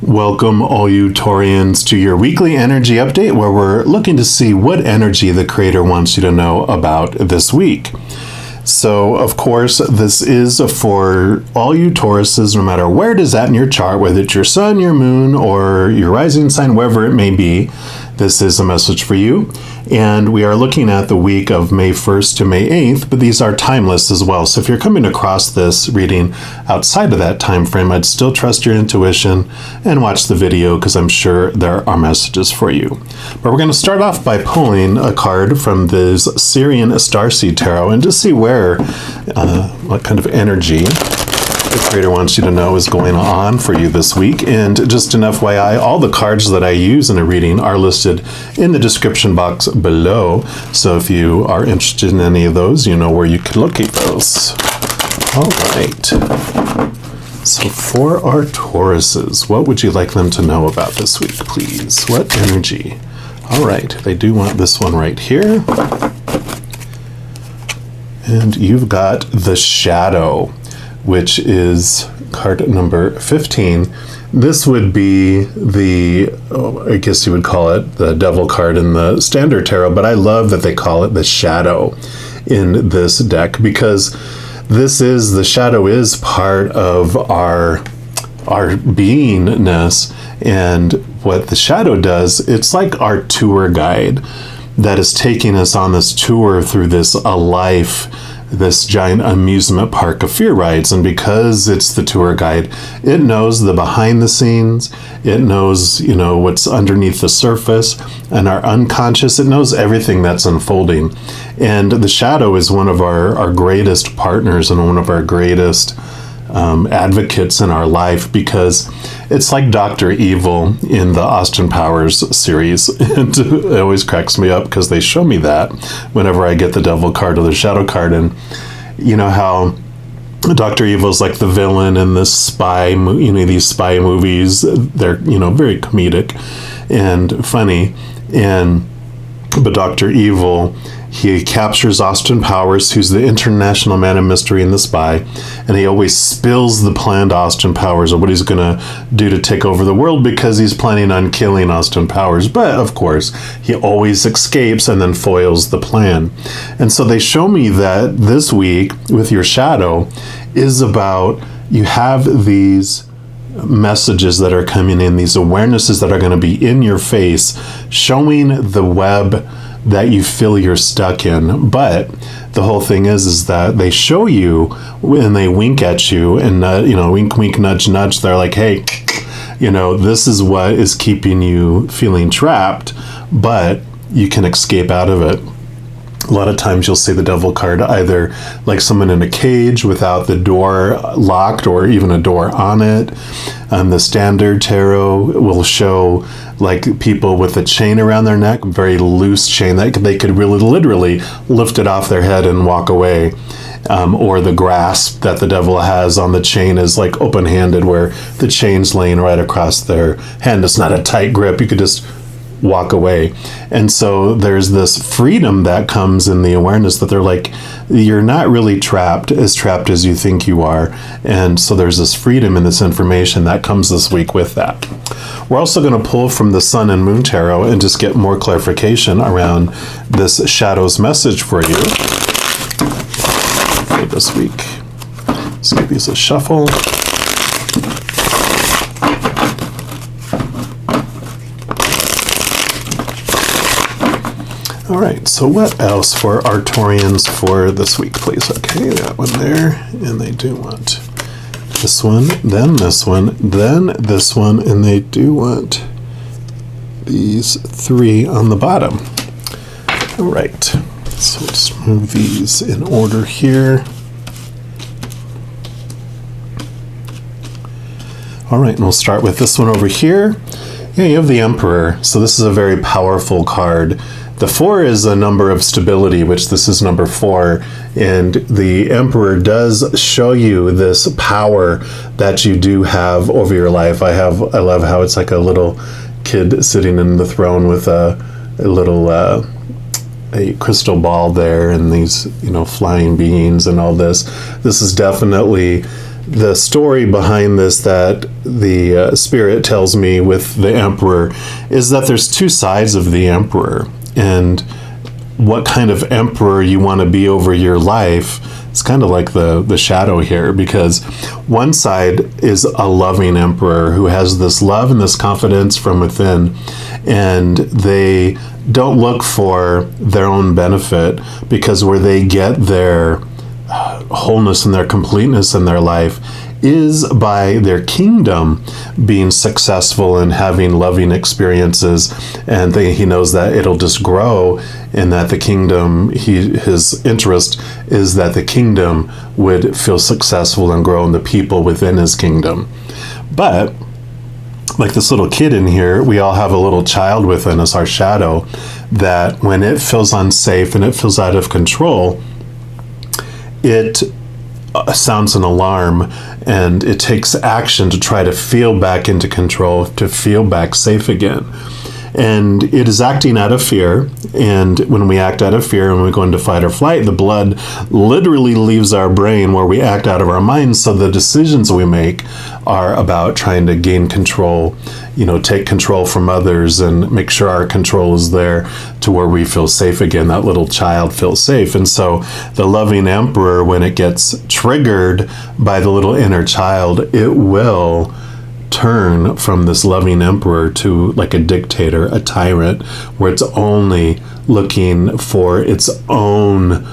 Welcome, all you Taurians, to your weekly energy update where we're looking to see what energy the Creator wants you to know about this week. So, of course, this is for all you Tauruses, no matter where it is at in your chart, whether it's your sun, your moon, or your rising sign, wherever it may be. This is a message for you. And we are looking at the week of May 1st to May 8th, but these are timeless as well. So if you're coming across this reading outside of that time frame, I'd still trust your intuition and watch the video because I'm sure there are messages for you. But we're going to start off by pulling a card from this Syrian Starseed Tarot and just see what kind of energy the Creator wants you to know is going on for you this week. And just an FYI, all the cards that I use in a reading are listed in the description box below. So if you are interested in any of those, you know where you can locate those. All right. So for our Tauruses, what would you like them to know about this week, please? What energy? All right. They do want this one right here. And you've got the Shadow, which is card number 15. This would be I guess you would call it the devil card in the standard tarot, but I love that they call it the Shadow in this deck because the Shadow is part of our beingness, and what the Shadow does, it's like our tour guide that is taking us on this tour through this giant amusement park of fear rides. And because it's the tour guide, it knows the behind the scenes, it knows, what's underneath the surface and our unconscious, it knows everything that's unfolding. And the Shadow is one of our greatest partners and one of our greatest advocates in our life, because it's like Dr. Evil in the Austin Powers series. And it always cracks me up because they show me that whenever I get the devil card or the shadow card. And you know how Dr. Evil's like the villain in this these spy movies. They're, very comedic and funny. But Dr. Evil, he captures Austin Powers, who's the international man of mystery and the spy, and he always spills the plan to Austin Powers of what he's going to do to take over the world because he's planning on killing Austin Powers. But, of course, he always escapes and then foils the plan. And so they show me that this week with your Shadow is about, you have these messages that are coming in, these awarenesses that are going to be in your face, showing the web that you feel you're stuck in. But the whole thing is that they show you when they wink at you and wink wink nudge nudge, they're like, hey, this is what is keeping you feeling trapped, but you can escape out of it. A lot of times you'll see the devil card either like someone in a cage without the door locked or even a door on it. The standard tarot will show like people with a chain around their neck, very loose chain that they could really literally lift it off their head and walk away. Or the grasp that the devil has on the chain is like open-handed, where the chain's laying right across their hand. It's not a tight grip. You could just walk away. And so there's this freedom that comes in the awareness that they're like, you're not really trapped as you think you are. And so there's this freedom in this information that comes this week with that. We're also going to pull from the Sun and Moon Tarot and just get more clarification around this Shadow's message for you for this week. Let's give these a shuffle. All right, so what else for our Taurians for this week, please? Okay, that one there, and they do want this one, then this one, then this one, and they do want these three on the bottom. All right, so let's move these in order here. All right, and we'll start with this one over here. Yeah, you have the Emperor, so this is a very powerful card. The 4 is a number of stability, which this is number 4, and the Emperor does show you this power that you do have over your life. I love how it's like a little kid sitting in the throne with a little a crystal ball there and these flying beings and all this. This is definitely the story behind this that the spirit tells me with the emperor is that there's two sides of the emperor, and what kind of emperor you want to be over your life. It's kind of like the shadow here, because one side is a loving emperor who has this love and this confidence from within, and they don't look for their own benefit, because where they get their wholeness and their completeness in their life is by their kingdom being successful and having loving experiences, and he knows that it'll just grow, and that the kingdom, his interest is that the kingdom would feel successful and grow in the people within his kingdom. But like this little kid in here, we all have a little child within us, our shadow, that when it feels unsafe and it feels out of control, it sounds an alarm, and it takes action to try to feel back into control, to feel back safe again. And it is acting out of fear. And when we act out of fear and we go into fight or flight, the blood literally leaves our brain where we act out of our minds. So the decisions we make are about trying to gain control, take control from others and make sure our control is there to where we feel safe again. That little child feels safe. And so the loving emperor, when it gets triggered by the little inner child, it will turn from this loving emperor to like a dictator, a tyrant, where it's only looking for its own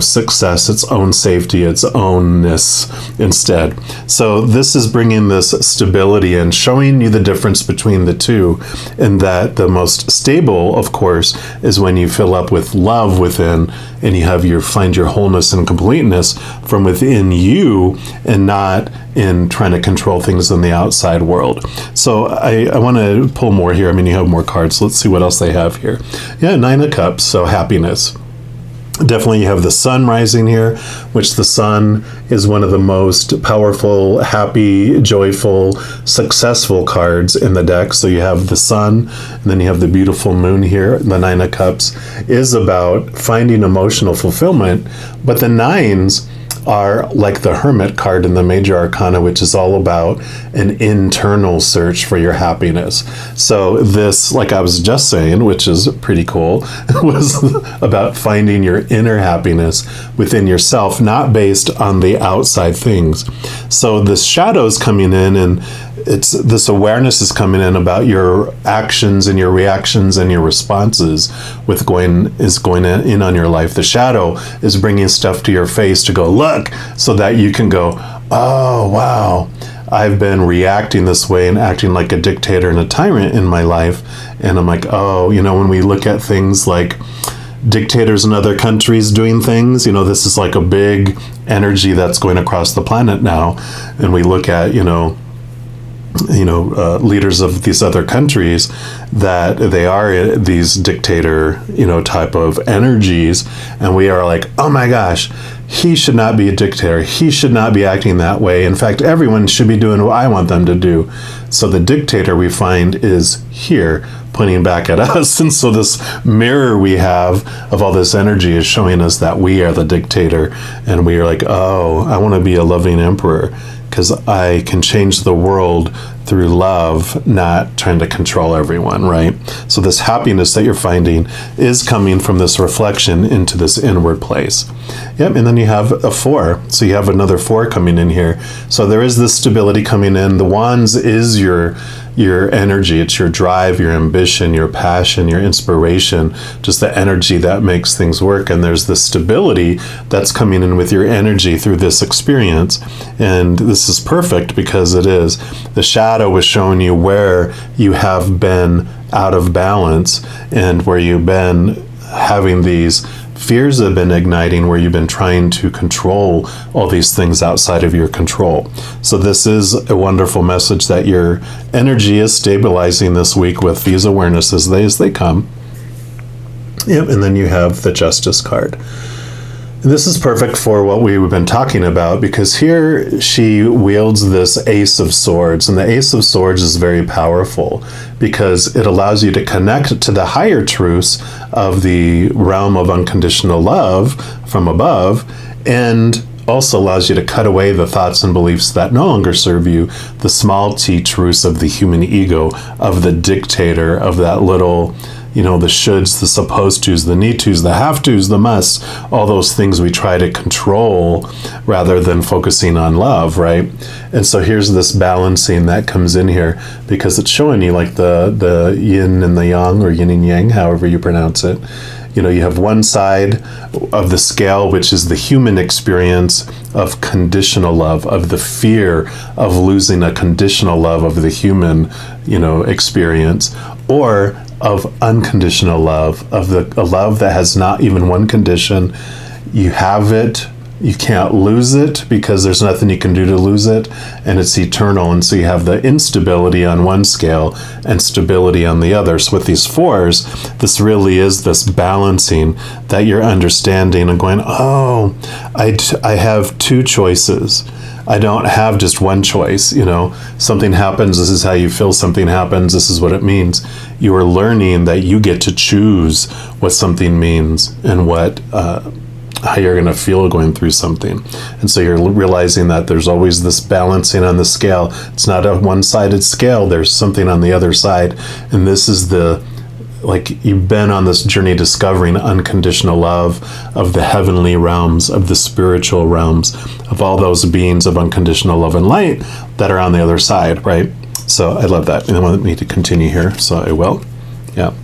success, its own safety, its ownness instead. So this is bringing this stability and showing you the difference between the two, and that the most stable, of course, is when you fill up with love within, and you find your wholeness and completeness from within you, and not in trying to control things in the outside world. So I want to pull more here. You have more cards. Let's see what else they have here. Yeah, 9 of Cups, so happiness. Definitely you have the sun rising here, which the sun is one of the most powerful, happy, joyful, successful cards in the deck. So you have the sun, and then you have the beautiful moon here. The 9 of Cups is about finding emotional fulfillment, but the nines are like the Hermit card in the Major Arcana, which is all about an internal search for your happiness. So this, like I was just saying, which is pretty cool, was about finding your inner happiness within yourself, not based on the outside things. So this shadow is coming in, and this awareness is coming in about your actions and your reactions and your responses going in on your life. The shadow is bringing stuff to your face to go, look, so that you can go, oh, wow, I've been reacting this way and acting like a dictator and a tyrant in my life. And I'm like, oh, when we look at things like dictators in other countries doing things, this is like a big energy that's going across the planet now. And we look at, leaders of these other countries, that they are these dictator, type of energies. And we are like, oh my gosh, he should not be a dictator. He should not be acting that way. In fact, everyone should be doing what I want them to do. So the dictator, we find, is here pointing back at us. And so this mirror we have of all this energy is showing us that we are the dictator. And we are like, oh, I want to be a loving emperor, because I can change the world through love, not trying to control everyone, right? So this happiness that you're finding is coming from this reflection into this inward place. Yep, and then you have a 4. So you have another 4 coming in here. So there is this stability coming in. The wands is your energy. It's your drive, your ambition, your passion, your inspiration, just the energy that makes things work. And there's the stability that's coming in with your energy through this experience. And this is perfect because it is. The shadow is showing you where you have been out of balance and where you've been having these fears have been igniting, where you've been trying to control all these things outside of your control. So this is a wonderful message that your energy is stabilizing this week with these awarenesses as they come. Yep, and then you have the Justice card. And this is perfect for what we've been talking about, because here she wields this Ace of Swords, and the Ace of Swords is very powerful because it allows you to connect to the higher truths of the realm of unconditional love from above, and also allows you to cut away the thoughts and beliefs that no longer serve you, the small t truths of the human ego, of the dictator, of that little, the shoulds, the supposed tos, the need tos, the have tos, the musts, all those things we try to control rather than focusing on love, right? And so here's this balancing that comes in here, because it's showing you like the yin and the yang, or yin and yang, however you pronounce it. You have one side of the scale, which is the human experience of conditional love, of the fear of losing a conditional love of the human, experience, or of unconditional love, of a love that has not even one condition. You have it, you can't lose it because there's nothing you can do to lose it, and it's eternal. And so you have the instability on one scale and stability on the other. So with these fours, this really is this balancing that you're understanding and going, oh, I have two choices. I don't have just one choice. Something happens, this is how you feel. Something happens, this is what it means. You are learning that you get to choose what something means and what how you're going to feel going through something. And so you're realizing that there's always this balancing on the scale. It's not a one-sided scale. There's something on the other side. And this is you've been on this journey discovering unconditional love of the heavenly realms, of the spiritual realms, of all those beings of unconditional love and light that are on the other side, right? So I love that. And I want me to continue here, so I will. Yeah.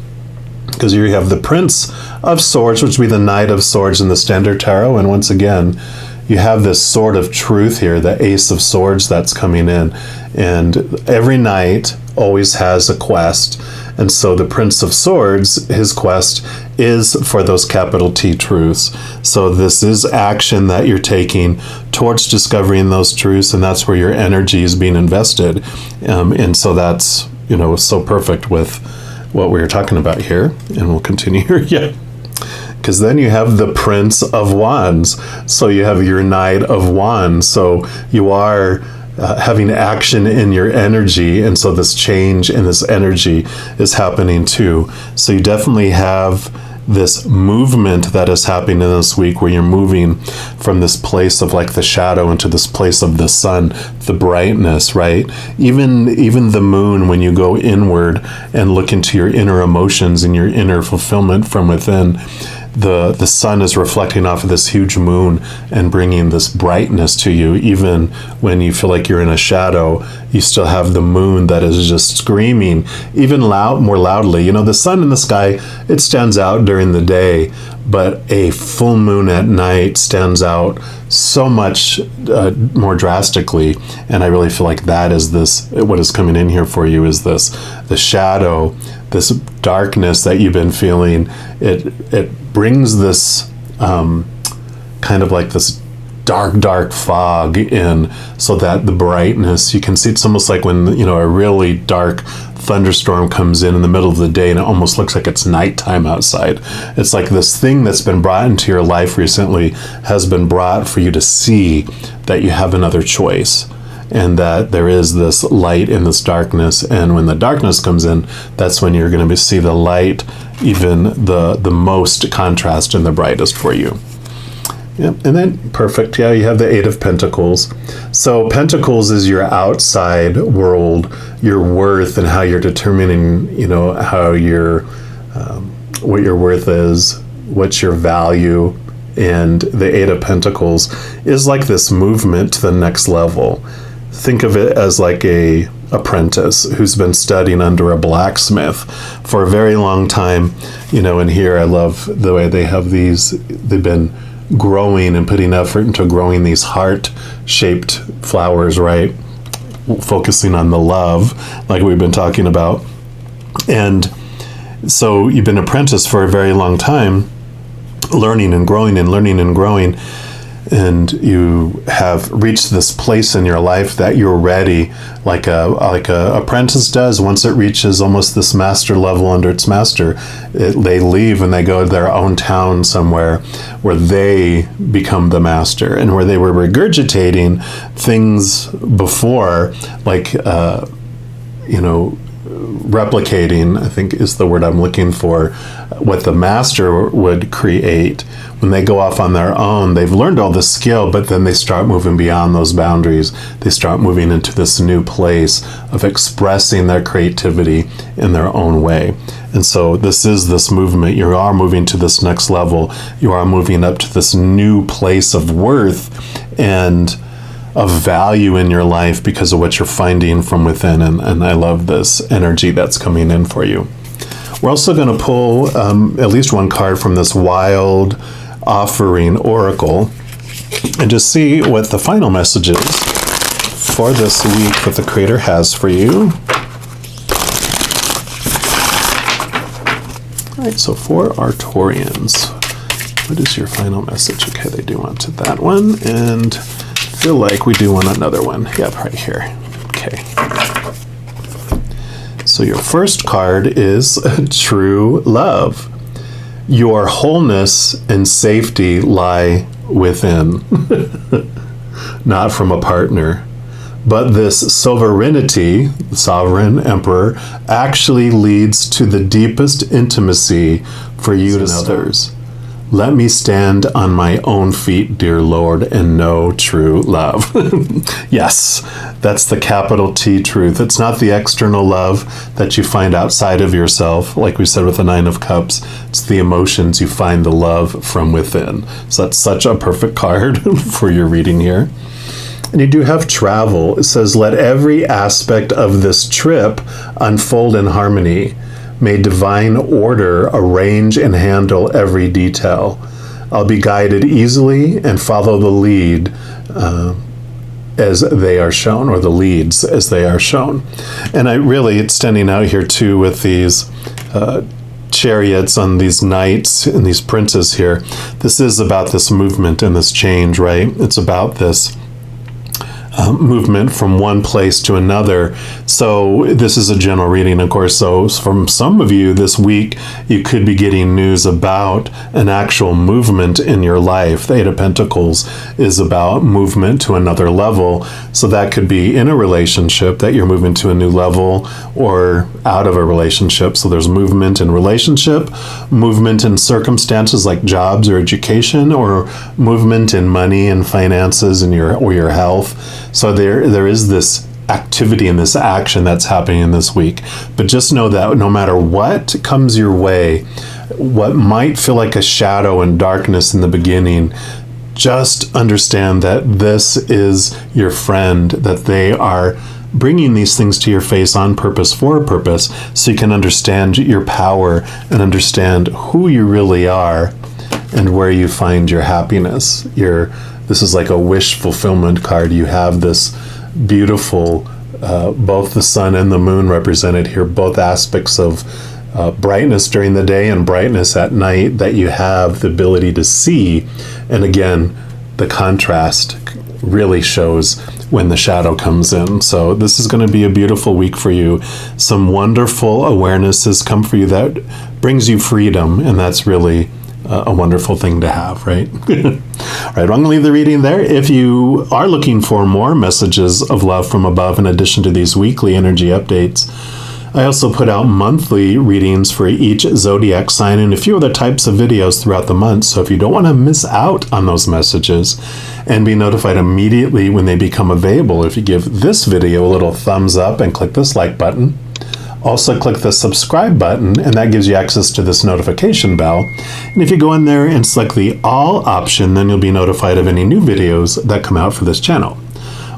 Because you have the Prince of Swords, which would be the Knight of Swords in the Standard Tarot. And once again, you have this sword of truth here, the Ace of Swords that's coming in. And every knight always has a quest. And so the Prince of Swords, his quest is for those capital T truths. So this is action that you're taking towards discovering those truths, and that's where your energy is being invested. And so that's, so perfect with what we were talking about here. And we'll continue here. Yeah. Because then you have the Prince of Wands. So you have your Knight of Wands. So you are having action in your energy. And so this change in this energy is happening too. So you definitely have this movement that is happening in this week, where you're moving from this place of like the shadow into this place of the sun, the brightness, right? Even the moon, when you go inward and look into your inner emotions and your inner fulfillment from within, the sun is reflecting off of this huge moon and bringing this brightness to you. Even when you feel like you're in a shadow, you still have the moon that is just screaming even more loudly. The sun in the sky, it stands out during the day, but a full moon at night stands out so much more drastically. And I really feel like that is what is coming in here for you, is the shadow, this darkness that you've been feeling. It brings this kind of like this dark fog in, so that the brightness, you can see, it's almost like when a really dark thunderstorm comes in the middle of the day and it almost looks like it's nighttime outside. It's like this thing that's been brought into your life recently has been brought for you to see that you have another choice, and that there is this light in this darkness. And when the darkness comes in, that's when you're going to see the light, even the most contrast and the brightest for you. Yep. And then perfect. Yeah, you have the Eight of Pentacles. So Pentacles is your outside world, your worth, and how you're determining, how what your worth is, what's your value. And the Eight of Pentacles is like this movement to the next level. Think of it as like a apprentice who's been studying under a blacksmith for a very long time. And here I love the way they have they've been growing and putting effort into growing these heart-shaped flowers, right? Focusing on the love, like we've been talking about. And so you've been apprentice for a very long time, learning and growing and learning and growing. And you have reached this place in your life that you're ready, like a apprentice does. Once it reaches almost this master level under its master, they leave and they go to their own town somewhere where they become the master, and where they were regurgitating things before, like replicating, I think is the word I'm looking for, what the master would create. When they go off on their own, they've learned all this skill, but then they start moving beyond those boundaries. They start moving into this new place of expressing their creativity in their own way. And so this is this movement. You are moving to this next level. You are moving up to this new place of worth and of value in your life because of what you're finding from within. And I love this energy that's coming in for you. We're also going to pull at least one card from this Wild Offering Oracle and just see what the final message is for this week that the Creator has for you. All right, so for our Taurians, what is your final message? Okay, they do want to that one, and I feel like we do want another one. Yep, right here. Okay. So your first card is True Love. Your wholeness and safety lie within, not from a partner. But this sovereignty, the sovereign emperor, actually leads to the deepest intimacy for you and others. Let me stand on my own feet, dear Lord, and know true love. Yes, that's the capital T truth. It's not the external love that you find outside of yourself, like we said with the Nine of Cups. It's the emotions you find the love from within. So that's such a perfect card for your reading here. And you do have travel. It says, let every aspect of this trip unfold in harmony. May divine order arrange and handle every detail. I'll be guided easily and follow the lead as they are shown, or the leads as they are shown. And it's standing out here too with these chariots on these knights and these princes here. This is about this movement and this change, right? It's about this movement from one place to another. So this is a general reading, of course. So from some of you this week, you could be getting news about an actual movement in your life. The Eight of Pentacles is about movement to another level. So that could be in a relationship that you're moving to a new level, or out of a relationship. So there's movement in relationship, movement in circumstances like jobs or education, or movement in money and finances and your health. So there is this activity and this action that's happening in this week. But just know that no matter what comes your way, what might feel like a shadow and darkness in the beginning, just understand that this is your friend, that they are bringing these things to your face on purpose, for a purpose, so you can understand your power and understand who you really are and where you find your happiness. This is like a wish fulfillment card. You have this beautiful, both the sun and the moon represented here, both aspects of brightness during the day and brightness at night that you have the ability to see. And again, the contrast really shows when the shadow comes in. So this is going to be a beautiful week for you. Some wonderful awarenesses come for you that brings you freedom, and that's really a wonderful thing to have, right? All right, I'm going to leave the reading there. If you are looking for more messages of love from above, in addition to these weekly energy updates, I also put out monthly readings for each zodiac sign and a few other types of videos throughout the month. So if you don't want to miss out on those messages and be notified immediately when they become available, if you give this video a little thumbs up and click this like button, also click the subscribe button, and that gives you access to this notification bell. And if you go in there and select the all option, then you'll be notified of any new videos that come out for this channel.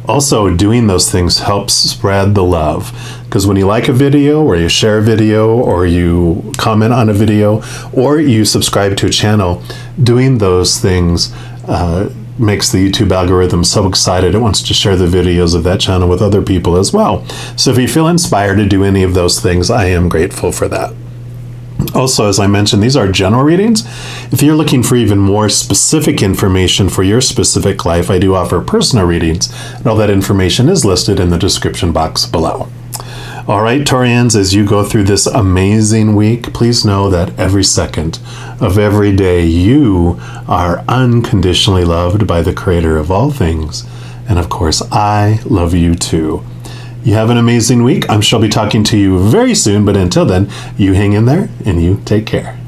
Also, doing those things helps spread the love, because when you like a video, or you share a video, or you comment on a video, or you subscribe to a channel, doing those things makes the YouTube algorithm so excited it wants to share the videos of that channel with other people as well. So if you feel inspired to do any of those things, I am grateful for that. Also, as I mentioned, these are general readings. If you're looking for even more specific information for your specific life, I do offer personal readings, and all that information is listed in the description box below. All right, Taurians, as you go through this amazing week, please know that every second of every day you are unconditionally loved by the Creator of all things. And of course, I love you too. You have an amazing week. I'm sure I'll be talking to you very soon, but until then, you hang in there and you take care.